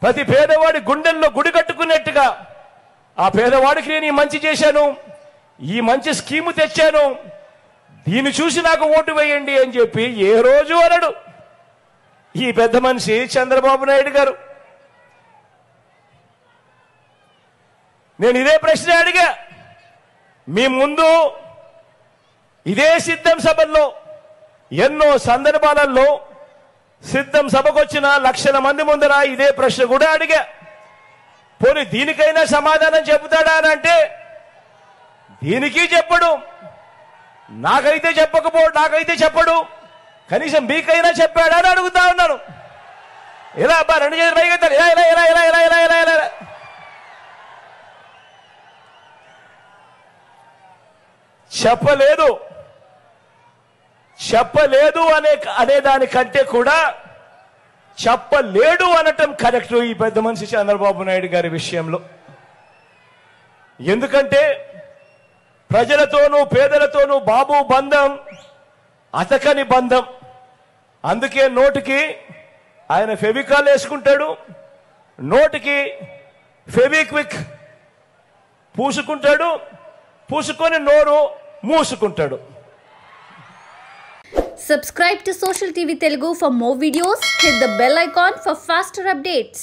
ప్రతి పేదవాడి గుండెల్లో గుడి కట్టుకున్నట్టుగా ఆ పేదవాడికి నేను మంచి చేశాను, ఈ మంచి స్కీము తెచ్చాను, దీన్ని చూసి నాకు ఓటు వేయండి అని చెప్పి ఏ రోజు అనడు ఈ పెద్ద మనిషి చంద్రబాబు నాయుడు గారు. నేను ఇదే ప్రశ్న అడిగా మీ ముందు, ఇదే సిద్ధం సభల్లో ఎన్నో సందర్భాలలో సిద్ధం సభకు వచ్చిన లక్షల మంది ముందర ఇదే ప్రశ్న కూడా అడిగా. పోనీ దీనికైనా సమాధానం చెబుతాడా అని అంటే దీనికి చెప్పడు, నాకైతే చెప్పడు, కనీసం మీకైనా చెప్పాడా అని అడుగుతా ఉన్నాను. ఇలా అబ్బా రెండు చేతులు పైకెత్తారు, ఇలా చెప్పలేదు అనే దానికంటే కూడా చెప్పలేడు అనటం కరెక్ట్ ఈ పెద్ద మనిషి చంద్రబాబు నాయుడు గారి విషయంలో. ఎందుకంటే ప్రజలతోనూ పేదలతోనూ బాబు బంధం అతకని బంధం. అందుకే నోటికి ఆయన ఫెవికాల్ వేసుకుంటాడు, నోటికి ఫెవిక్విక్ పూసుకుంటాడు, పూసుకొని నోరు మూసుకుంటాడు. Subscribe to Social TV Telugu for more videos. Hit the bell icon for faster updates.